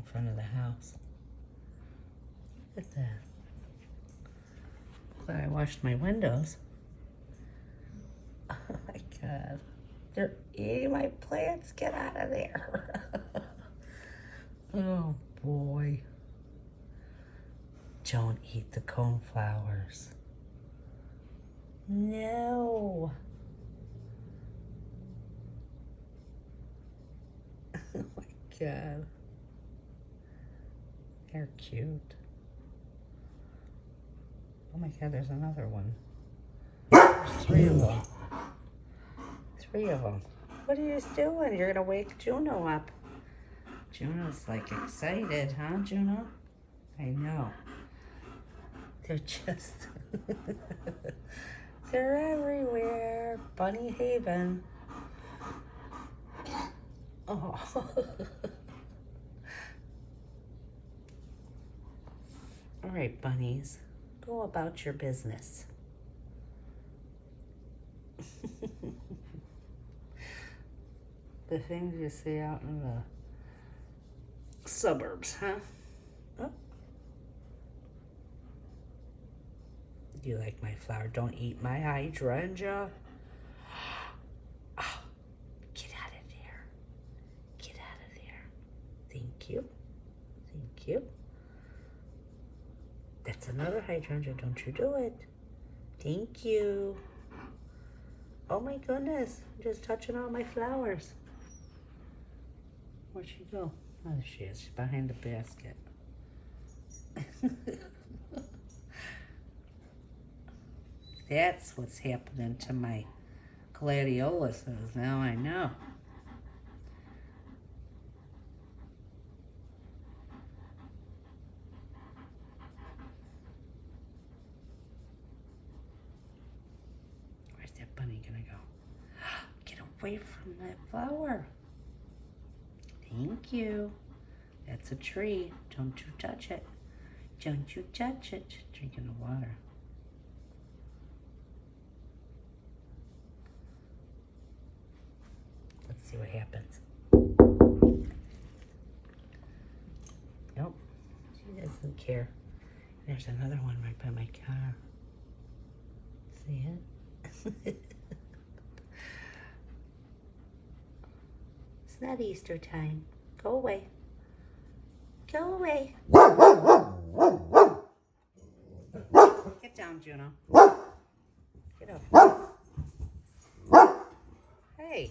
in front of the house. Look at that. Glad I washed my windows. Oh my God. They're eating my plants. Get out of there. Oh boy. Don't eat the coneflowers. No. Oh my God. They're cute. Oh my God, there's another one. There's 3 of them. 3 of them. What are you doing? You're gonna wake Juno up. Juno's like excited, huh, Juno? I know. They're just... They're everywhere. Bunny Haven. Oh. All right, bunnies. Go about your business. The things you see out in the suburbs, huh? Oh. Do you like my flower? Don't eat my hydrangea. Oh, get out of there. Get out of there. Thank you. Thank you. That's another hydrangea. Don't you do it. Thank you. Oh my goodness. I'm just touching all my flowers. Where'd she go? Oh, there she is. She's behind the basket. That's what's happening to my gladioluses. Now I know. Where's that bunny gonna go? Get away from that flower. Thank you. That's a tree. Don't you touch it. Don't you touch it. Drinking the water. Let's see what happens. Nope. She doesn't care. There's another one right by my car. See it? It's not Easter time. Go away. Go away. Get down, Juno. Get up. Hey.